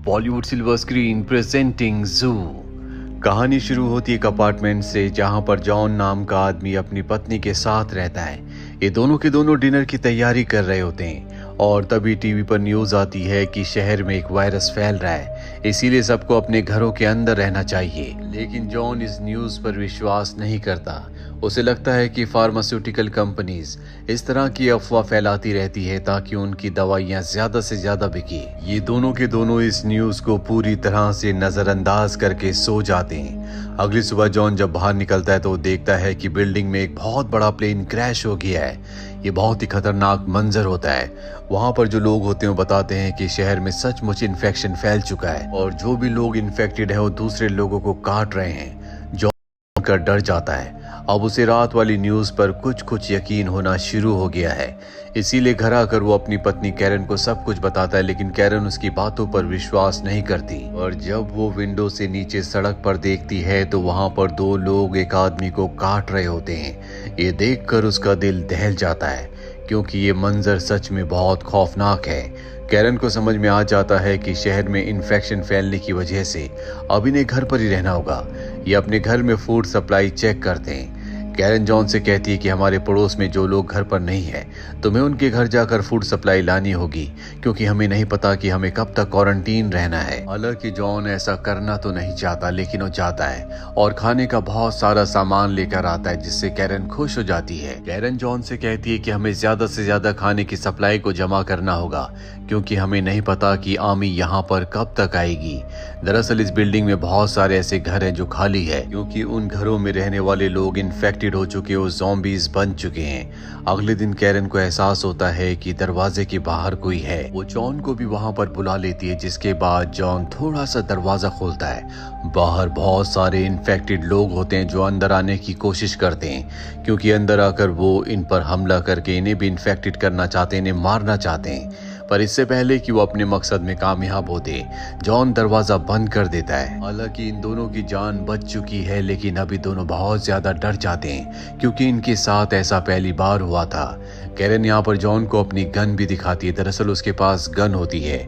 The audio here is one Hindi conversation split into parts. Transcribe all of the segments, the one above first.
बॉलीवुड सिल्वर स्क्रीन प्रेजेंटिंग जू। कहानी शुरू होती है एक अपार्टमेंट से जहां पर जॉन नाम का आदमी अपनी पत्नी के साथ रहता है। ये दोनों के दोनों डिनर की तैयारी कर रहे होते हैं और तभी टीवी पर न्यूज आती है कि शहर में एक वायरस फैल रहा है, इसीलिए सबको अपने घरों के अंदर रहना चाहिए। लेकिन जॉन इस न्यूज पर विश्वास नहीं करता। उसे लगता है कि फार्मास्यूटिकल कंपनीज इस तरह की अफवाह फैलाती रहती है ताकि उनकी दवाइयां ज्यादा से ज्यादा बिके। ये दोनों के दोनों इस न्यूज को पूरी तरह से नजरअंदाज करके सो जाते हैं। अगली सुबह जॉन जब बाहर निकलता है तो वो देखता है कि बिल्डिंग में एक बहुत बड़ा प्लेन क्रैश हो गया है। ये बहुत ही खतरनाक मंजर होता है। वहां पर जो लोग होते हैं वो बताते हैं कि शहर में सचमुच इन्फेक्शन फैल चुका है और जो भी लोग इन्फेक्टेड है वो दूसरे लोगों को काट रहे हैं। जॉन कर डर जाता है। अब उसे रात वाली न्यूज पर कुछ यकीन होना शुरू हो गया है, इसीलिए घर आकर वो अपनी पत्नी कैरन को सब कुछ बताता है। लेकिन कैरन उसकी बातों पर विश्वास नहीं करती और जब वो विंडो से नीचे सड़क पर देखती है तो वहां पर दो लोग एक आदमी को काट रहे होते हैं। ये देखकर उसका दिल दहल जाता है क्योंकि ये मंजर सच में बहुत खौफनाक है। कैरन को समझ में आ जाता है कि शहर में इन्फेक्शन फैलने की वजह से अब इन्हें घर पर ही रहना होगा। ये अपने घर में फूड सप्लाई चेक करते हैं। कैरन जॉन से कहती है कि हमारे पड़ोस में जो लोग घर पर नहीं है तुम्हें उनके घर जाकर फूड सप्लाई लानी होगी क्योंकि हमें नहीं पता कि हमें कब तक क्वारंटीन रहना है। हालांकि जॉन ऐसा करना तो नहीं चाहता लेकिन वो जाता है और खाने का बहुत सारा सामान लेकर आता है जिससे कैरन खुश हो जाती है। कैरन जॉन से कहती है कि हमें ज्यादा से ज्यादा खाने की सप्लाई को जमा करना होगा क्योंकि हमें नहीं पता कि आर्मी यहाँ पर कब तक आएगी। दरअसल इस बिल्डिंग में बहुत सारे ऐसे घर हैं जो खाली है क्योंकि उन घरों में रहने वाले लोग इन्फेक्टेड हो चुके और ज़ॉम्बीज बन चुके हैं। अगले दिन कैरन को एहसास होता है कि दरवाजे के बाहर कोई है। वो जॉन को भी वहां पर बुला लेती है जिसके बाद जॉन थोड़ा सा दरवाजा खोलता है। बाहर बहुत सारे इन्फेक्टेड लोग होते हैं जो अंदर आने की कोशिश करते हैं क्योंकि अंदर आकर वो इन पर हमला करके इन्हें भी इन्फेक्टेड करना चाहते हैं, इन्हें मारना चाहते हैं। पर इससे पहले कि वो अपने मकसद में कामयाब होते जॉन दरवाजा बंद कर देता है। हालांकि इन दोनों की जान बच चुकी है लेकिन अभी दोनों बहुत ज्यादा डर जाते हैं क्योंकि इनके साथ ऐसा पहली बार हुआ था। कैरन यहाँ पर जॉन को अपनी गन भी दिखाती है। दरअसल उसके पास गन होती है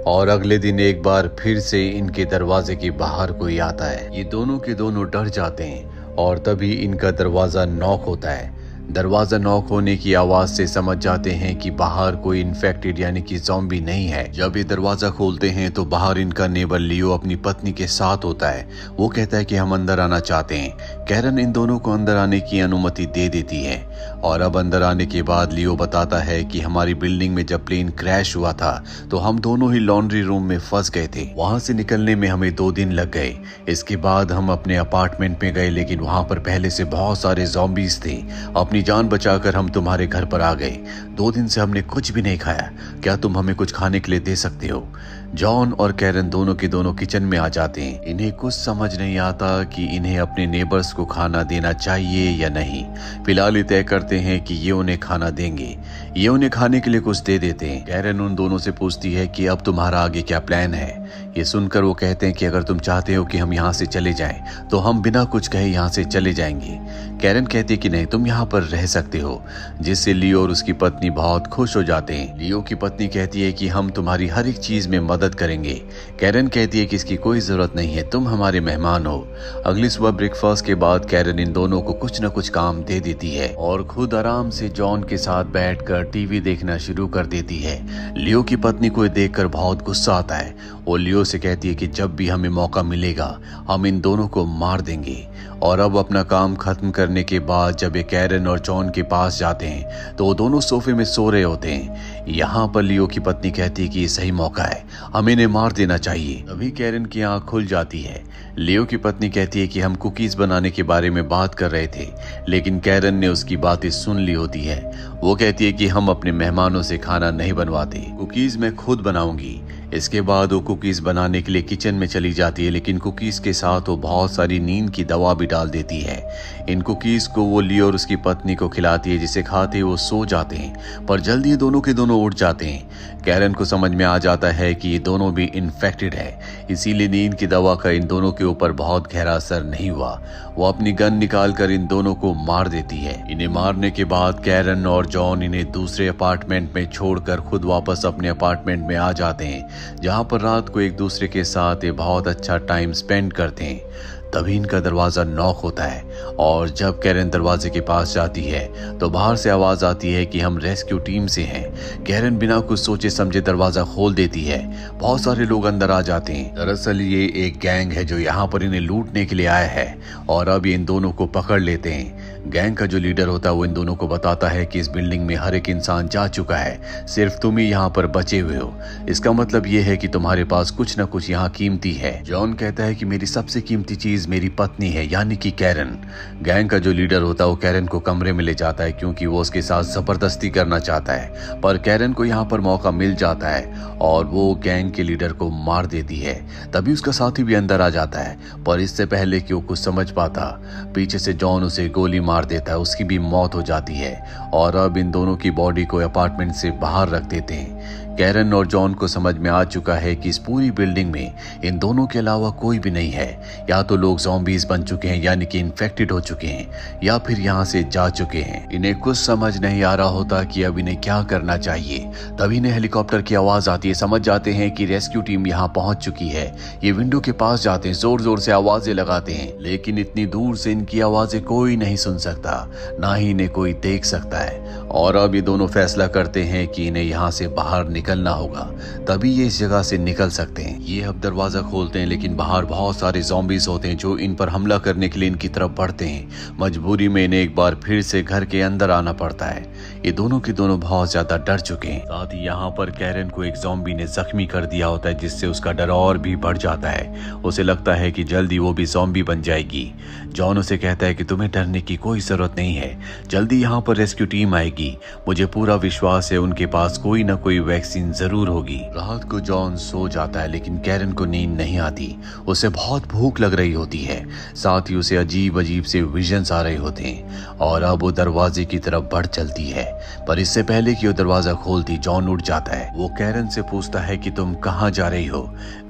और अगले दिन एक बार फिर से इनके दरवाजे के बाहर कोई आता है। ये दोनों के दोनों डर जाते हैं और तभी इनका दरवाजा नॉक होता है। दरवाजा नॉक होने की आवाज से समझ जाते हैं कि बाहर कोई इन्फेक्टेड यानी कि ज़ॉम्बी नहीं है। जब ये दरवाजा खोलते हैं तो बाहर इनका नेबर लियो अपनी पत्नी के साथ होता है। वो कहता है कि हम अंदर आना चाहते हैं। कैरन इन दोनों को अंदर आने की अनुमति दे देती है और अब अंदर आने के बाद लियो बताता है कि हमारी बिल्डिंग में जब प्लेन क्रैश हुआ था तो हम दोनों ही लॉन्ड्री रूम में फंस गए थे। वहां से निकलने में हमें 2 दिन लग गए। इसके बाद हम अपने अपार्टमेंट में गए लेकिन वहां पर पहले से बहुत सारे ज़ॉम्बीज थे। अपनी जान बचाकर हम तुम्हारे घर पर आ गए। 2 दिन से हमने कुछ भी नहीं खाया। क्या तुम हमें कुछ खाने के लिए दे सकते हो? जॉन और कैरन दोनों के दोनों किचन में आ जाते हैं। इन्हें कुछ समझ नहीं आता कि इन्हें अपने नेबर्स को खाना देना चाहिए या नहीं। फिलहाल ये तय करते हैं कि ये उन्हें खाना देंगे। ये उन्हें खाने के लिए कुछ दे देते हैं। कैरन उन दोनों से पूछती है कि अब तुम्हारा आगे क्या प्लान है। ये सुनकर वो कहते हैं कि अगर तुम चाहते हो कि हम यहाँ से चले जाएं तो हम बिना कुछ कहे यहाँ से चले जाएंगे। कैरन कहती है कि नहीं, तुम यहाँ पर रह सकते हो, जिससे लियो और उसकी पत्नी बहुत खुश हो जाते हैं। लियो की पत्नी कहती है कि हम तुम्हारी हर एक चीज में मदद करेंगे। कैरन कहती है कि इसकी कोई जरूरत नहीं है, तुम हमारे मेहमान हो। अगली सुबह ब्रेकफास्ट के बाद कैरन इन दोनों को कुछ न कुछ काम दे देती है और खुद आराम से जॉन के साथ बैठकर टीवी देखना शुरू कर देती है। लियो की पत्नी को देखकर बहुत गुस्सा आता है। वो लियो से कहती है कि जब भी हमें मौका मिलेगा हम इन दोनों को मार देंगे। और अब अपना काम खत्म करने के बाद जब ये कैरन और जॉन के पास जाते हैं तो वो दोनों सोफे में सो रहे होते हैं। यहाँ पर लियो की पत्नी कहती है कि ये सही मौका है, हमें इन्हें मार देना चाहिए। तभी कैरन की आंख खुल जाती है। लियो की पत्नी कहती है कि हम कुकीज बनाने के बारे में बात कर रहे थे, लेकिन कैरन ने उसकी बातें सुन ली होती है। वो कहती है कि हम अपने मेहमानों से खाना नहीं बनवाते, कुकीज मैं खुद बनाऊंगी। इसके बाद वो कुकीज बनाने के लिए किचन में चली जाती है लेकिन कुकीज के साथ वो बहुत सारी नींद की दवा भी डाल देती है। इन कुकीज को वो लियो और उसकी पत्नी को खिलाती है जिसे खाते वो सो जाते हैं। पर जल्दी दोनों के दोनों उठ जाते हैं। कैरन को समझ में आ जाता है कि ये दोनों भी इन्फेक्टेड है, इसीलिए नींद की दवा का इन दोनों के ऊपर बहुत गहरा असर नहीं हुआ। वो अपनी गन निकाल कर इन दोनों को मार देती है। इन्हें मारने के बाद कैरन और जॉन इन्हें दूसरे अपार्टमेंट में छोड़कर खुद वापस अपने अपार्टमेंट में आ जाते हैं जहाँ पर रात को एक दूसरे के साथ ये बहुत अच्छा टाइम स्पेंड करते हैं। तभी इनका दरवाज़ा नॉक होता है और जब कैरन दरवाजे के पास जाती है तो बाहर से आवाज़ आती है कि हम रेस्क्यू टीम से हैं। कैरन बिना कुछ सोचे समझे दरवाज़ा खोल देती है। बहुत सारे लोग अंदर आ जाते हैं। दरअसल ये एक गैंग है जो यहाँ पर इन्हें लूटने के लिए आया है और अब ये इन दोनों को पकड़ लेते हैं। गैंग का जो लीडर होता है वो इन दोनों को बताता है कि इस बिल्डिंग में हर एक इंसान जा चुका है, सिर्फ तुम ही यहाँ पर बचे हुए हो। इसका मतलब ये है कि तुम्हारे पास कुछ ना कुछ यहाँ कीमती है। जॉन कहता है कि मेरी सबसे कीमती चीज मेरी पत्नी है, यानी कि कैरन। गैंग का जो लीडर होता है वो कैरन को कमरे में ले जाता है क्योंकि वो उसके साथ जबरदस्ती करना चाहता है, पर कैरन को यहाँ पर मौका मिल जाता है और वो गैंग के लीडर को मार देती है। तभी उसका साथी भी अंदर आ जाता है, पर इससे पहले कि वो कुछ समझ पाता पीछे से जॉन उसे गोली मार देता है। उसकी भी मौत हो जाती है और अब इन दोनों की बॉडी को अपार्टमेंट से बाहर रख देते हैं। कैरन और जॉन को समझ में आ चुका है कि इस पूरी बिल्डिंग में इन दोनों के अलावा कोई भी नहीं है। या तो लोग ज़ॉम्बीज बन चुके हैं यानी कि इन्फेक्टेड हो चुके हैं, या फिर यहाँ से जा चुके हैं। इन्हें कुछ समझ नहीं आ रहा होता कि अब इन्हें क्या करना चाहिए। तभी इन्हें हेलीकॉप्टर की आवाज़ आती है। समझ जाते हैं कि रेस्क्यू टीम यहाँ पहुंच चुकी है। ये विंडो के पास जाते हैं, जोर जोर से आवाज़ें लगाते हैं, लेकिन इतनी दूर से इनकी आवाज़ें कोई नहीं सुन सकता, ना ही इन्हें कोई देख सकता है। और अब ये दोनों फैसला करते हैं कि इन्हें यहाँ से बाहर निकलना होगा, तभी ये इस जगह से निकल सकते हैं। ये अब दरवाजा खोलते हैं लेकिन बाहर बहुत सारे ज़ॉम्बीज होते हैं जो इन पर हमला करने के लिए इनकी तरफ बढ़ते हैं। मजबूरी में इन्हें एक बार फिर से घर के अंदर आना पड़ता है। ये दोनों के दोनों बहुत ज्यादा डर चुके हैं। साथ ही यहाँ पर कैरन को एक ज़ॉम्बी ने जख्मी कर दिया होता है, जिससे उसका डर और भी बढ़ जाता है। उसे लगता है कि जल्दी वो भी ज़ॉम्बी बन जाएगी। जॉन उसे कहता है कि तुम्हें डरने की कोई जरूरत नहीं है, जल्दी यहाँ पर रेस्क्यू टीम आएगी। मुझे पूरा विश्वास है उनके पास कोई ना कोई वैक्सीन जरूर होगी। रात को जॉन सो जाता है लेकिन कैरन को नींद नहीं आती। उसे बहुत भूख लग रही होती है, साथ ही उसे अजीब अजीब से विजन्स आ रहे होते हैं और अब वो दरवाजे की तरफ बढ़ चलती है। पर इससे पहले कि वो दरवाजा खोलती जॉन उठ जाता है। वो कैरन से पूछता है कि तुम कहाँ जा रही हो।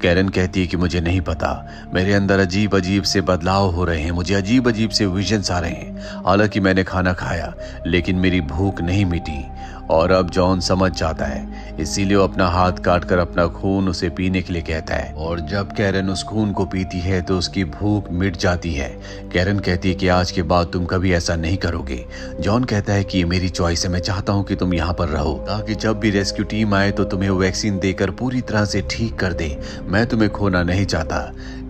कैरन कहती है कि मुझे नहीं पता, मेरे अंदर अजीब अजीब से बदलाव हो रहे हैं, मुझे अजीब अजीब से विजन्स आ रहे हैं। हालांकि मैंने खाना खाया लेकिन मेरी भूख नहीं मिटी। और अब जॉन समझ जाता है, इसीलिए वो अपना हाथ काट कर अपना खून उसे पीने के लिए कहता है। और जब कैरन उस खून को पीती है तो उसकी भूख मिट जाती है। कैरन कहती है कि आज के बाद तुम कभी ऐसा नहीं करोगे। जॉन कहता है कि ये मेरी चॉइस है, मैं चाहता हूँ कि तुम यहाँ पर रहो ताकि जब भी रेस्क्यू टीम आए तो तुम्हें वैक्सीन देकर पूरी तरह से ठीक कर दे। मैं तुम्हें खोना नहीं चाहता।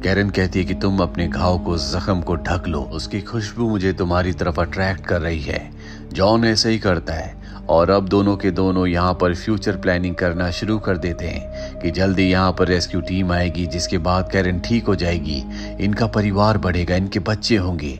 कैरन कहती है कि तुम अपने घाव को, जख्म को ढक लो, उसकी खुशबू मुझे तुम्हारी तरफ अट्रैक्ट कर रही है। जॉन ऐसे ही करता है और अब दोनों के दोनों यहाँ पर फ्यूचर प्लानिंग करना शुरू कर देते हैं कि जल्दी यहाँ पर रेस्क्यू टीम आएगी, जिसके बाद कैरन ठीक हो जाएगी, इनका परिवार बढ़ेगा, इनके बच्चे होंगे।